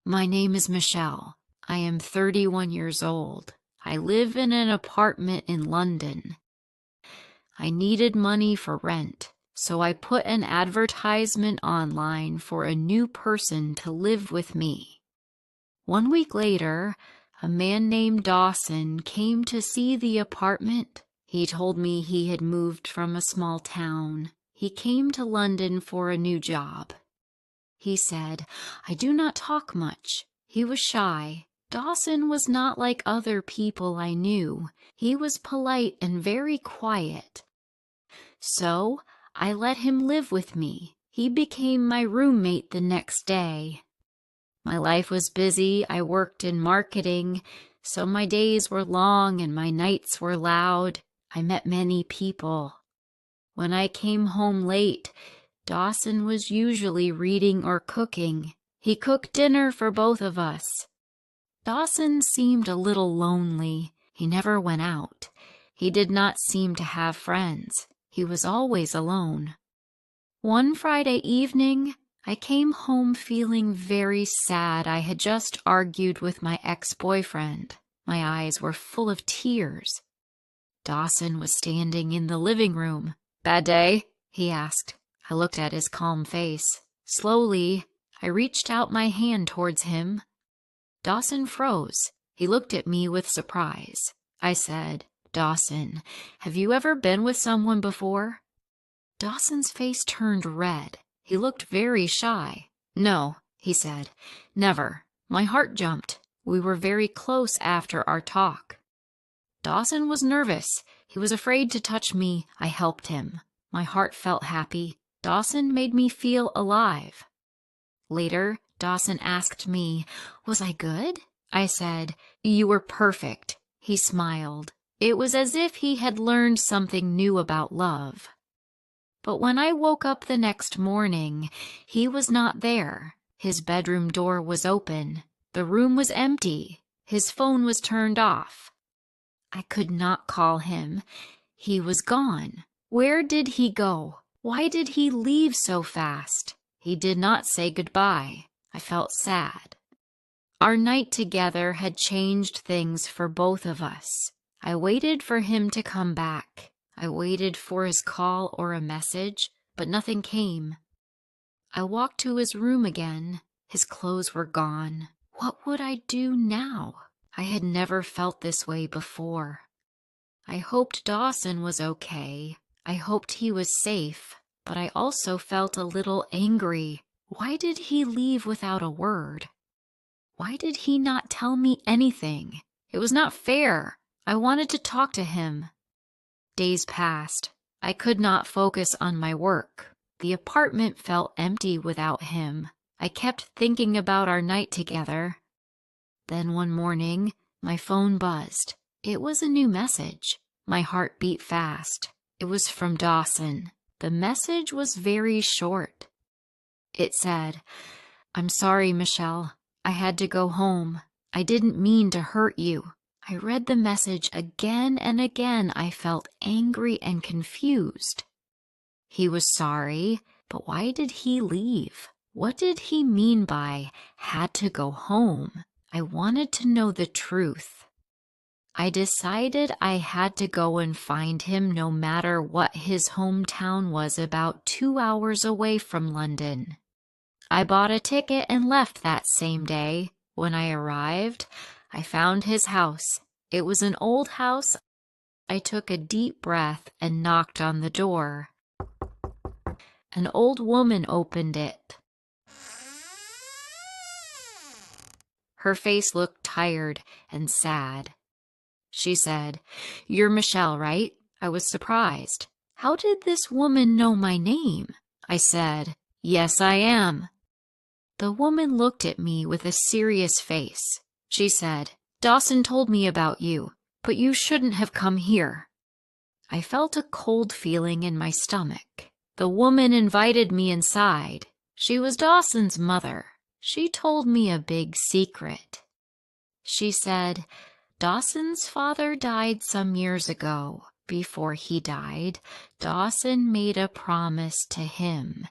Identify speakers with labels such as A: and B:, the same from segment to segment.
A: My name is Michelle. I am 31 years old. I live in an apartment in London. I needed money for rent, so I put an advertisement online for a new person to live with me. 1 week later, a man named Dawson came to see the apartment. He told me he had moved from a small town. He came to London for a new job. He said, I do not talk much. He was shy. Dawson was not like other people I knew. He was polite and very quiet. So I let him live with me. He became my roommate the next day. My life was busy. I worked in marketing, so my days were long and my nights were loud. I met many people. When I came home late, Dawson was usually reading or cooking. He cooked dinner for both of us. Dawson seemed a little lonely. He never went out. He did not seem to have friends. He was always alone. One Friday evening, I came home feeling very sad. I had just argued with my ex-boyfriend. My eyes were full of tears. Dawson was standing in the living room. "Bad day?" he asked. I looked at his calm face. Slowly, I reached out my hand towards him. Dawson froze. He looked at me with surprise. I said, "Dawson, have you ever been with someone before?" Dawson's face turned red. He looked very shy. "No," he said, "never." My heart jumped. We were very close after our talk. Dawson was nervous. He was afraid to touch me. I helped him. My heart felt happy. Dawson made me feel alive. Later, Dawson asked me, "Was I good?" I said, "You were perfect." He smiled. It was as if he had learned something new about love. But when I woke up the next morning, he was not there. His bedroom door was open. The room was empty. His phone was turned off. I could not call him. He was gone. Where did he go? Why did he leave so fast? He did not say goodbye. I felt sad. Our night together had changed things for both of us. I waited for him to come back. I waited for his call or a message, but nothing came. I walked to his room again. His clothes were gone. What would I do now? I had never felt this way before. I hoped Dawson was okay. I hoped he was safe, but I also felt a little angry. Why did he leave without a word? Why did he not tell me anything? It was not fair. I wanted to talk to him. Days passed. I could not focus on my work. The apartment felt empty without him. I kept thinking about our night together. Then one morning, my phone buzzed. It was a new message. My heart beat fast. It was from Dawson. The message was very short. It said, "I'm sorry, Michelle. I had to go home. I didn't mean to hurt you." I read the message again and again. I felt angry and confused. He was sorry, but why did he leave? What did he mean by "had to go home"? I wanted to know the truth. I decided I had to go and find him no matter what. His hometown was about 2 hours away from London. I bought a ticket and left that same day. When I arrived, I found his house. It was an old house. I took a deep breath and knocked on the door. An old woman opened it. Her face looked tired and sad. She said, "You're Michelle, right?" I was surprised. How did this woman know my name? I said, "Yes, I am." The woman looked at me with a serious face. She said, "Dawson told me about you, but you shouldn't have come here." I felt a cold feeling in my stomach. The woman invited me inside. She was Dawson's mother. She told me a big secret. She said, "Dawson's father died some years ago. Before he died, Dawson made a promise to him.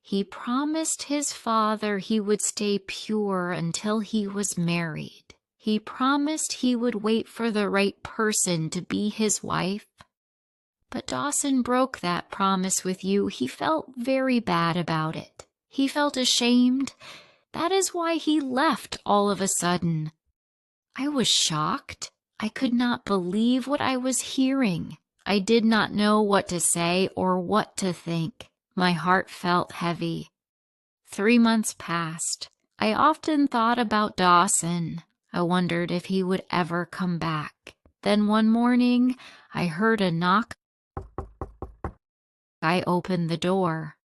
A: He promised his father he would stay pure until he was married. He promised he would wait for the right person to be his wife. But Dawson broke that promise with you. He felt very bad about it. He felt ashamed. That is why he left all of a sudden. I was shocked. I could not believe what I was hearing. I did not know what to say or what to think. My heart felt heavy. 3 months passed. I often thought about Dawson. I wondered if he would ever come back. Then one morning, I heard a knock. I opened the door.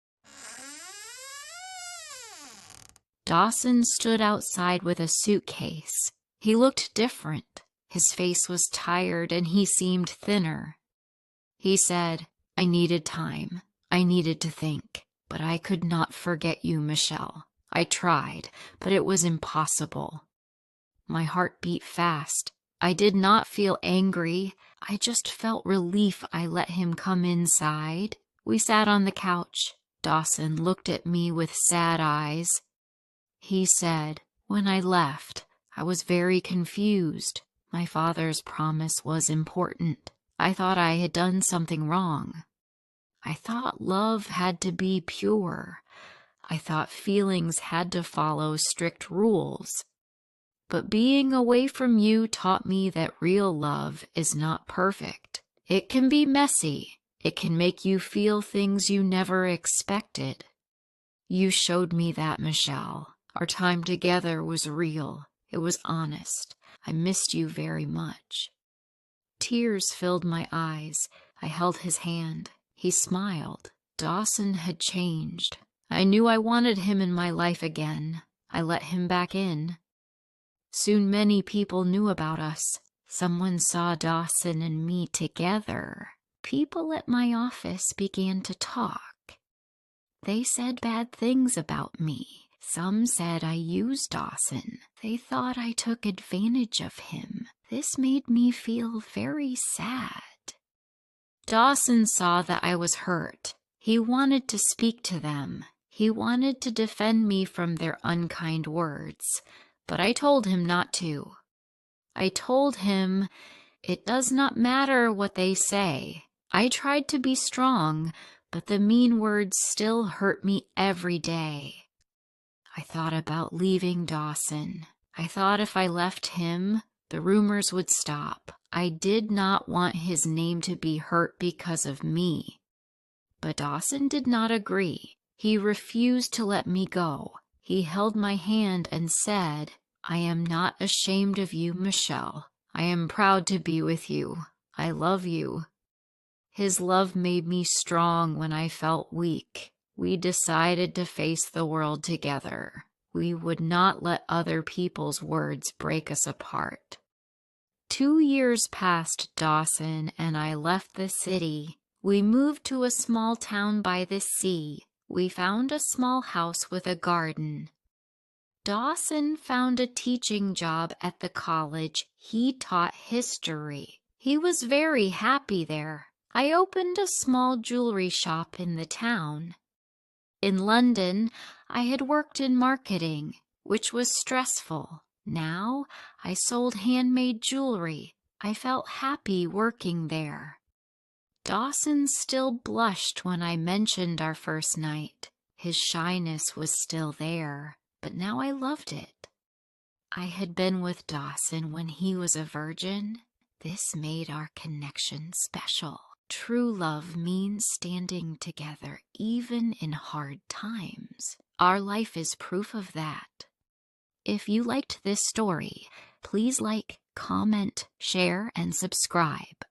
A: Dawson stood outside with a suitcase. He looked different. His face was tired and he seemed thinner. He said, "I needed time. I needed to think. But I could not forget you, Michelle. I tried, but it was impossible." My heart beat fast. I did not feel angry. I just felt relief I let him come inside. We sat on the couch. Dawson looked at me with sad eyes. He said, "When I left, I was very confused. My father's promise was important. I thought I had done something wrong. I thought love had to be pure. I thought feelings had to follow strict rules. But being away from you taught me that real love is not perfect. It can be messy. It can make you feel things you never expected. You showed me that, Michelle. Our time together was real. It was honest. I missed you very much." Tears filled my eyes. I held his hand. He smiled. Dawson had changed. I knew I wanted him in my life again. I let him back in. Soon many people knew about us. Someone saw Dawson and me together. People at my office began to talk. They said bad things about me. Some said I used Dawson. They thought I took advantage of him. This made me feel very sad. Dawson saw that I was hurt. He wanted to speak to them. He wanted to defend me from their unkind words, but I told him not to. I told him, "It does not matter what they say." I tried to be strong, but the mean words still hurt me every day. I thought about leaving Dawson. I thought if I left him, the rumors would stop. I did not want his name to be hurt because of me. But Dawson did not agree. He refused to let me go. He held my hand and said, "I am not ashamed of you, Michelle. I am proud to be with you. I love you." His love made me strong when I felt weak. We decided to face the world together. We would not let other people's words break us apart. 2 years passed, Dawson and I left the city. We moved to a small town by the sea. We found a small house with a garden. Dawson found a teaching job at the college. He taught history. He was very happy there. I opened a small jewelry shop in the town. In London, I had worked in marketing, which was stressful. Now, I sold handmade jewelry. I felt happy working there. Dawson still blushed when I mentioned our first night. His shyness was still there, but now I loved it. I had been with Dawson when he was a virgin. This made our connection special. True love means standing together even in hard times. Our life is proof of that. If you liked this story, please like, comment, share, and subscribe.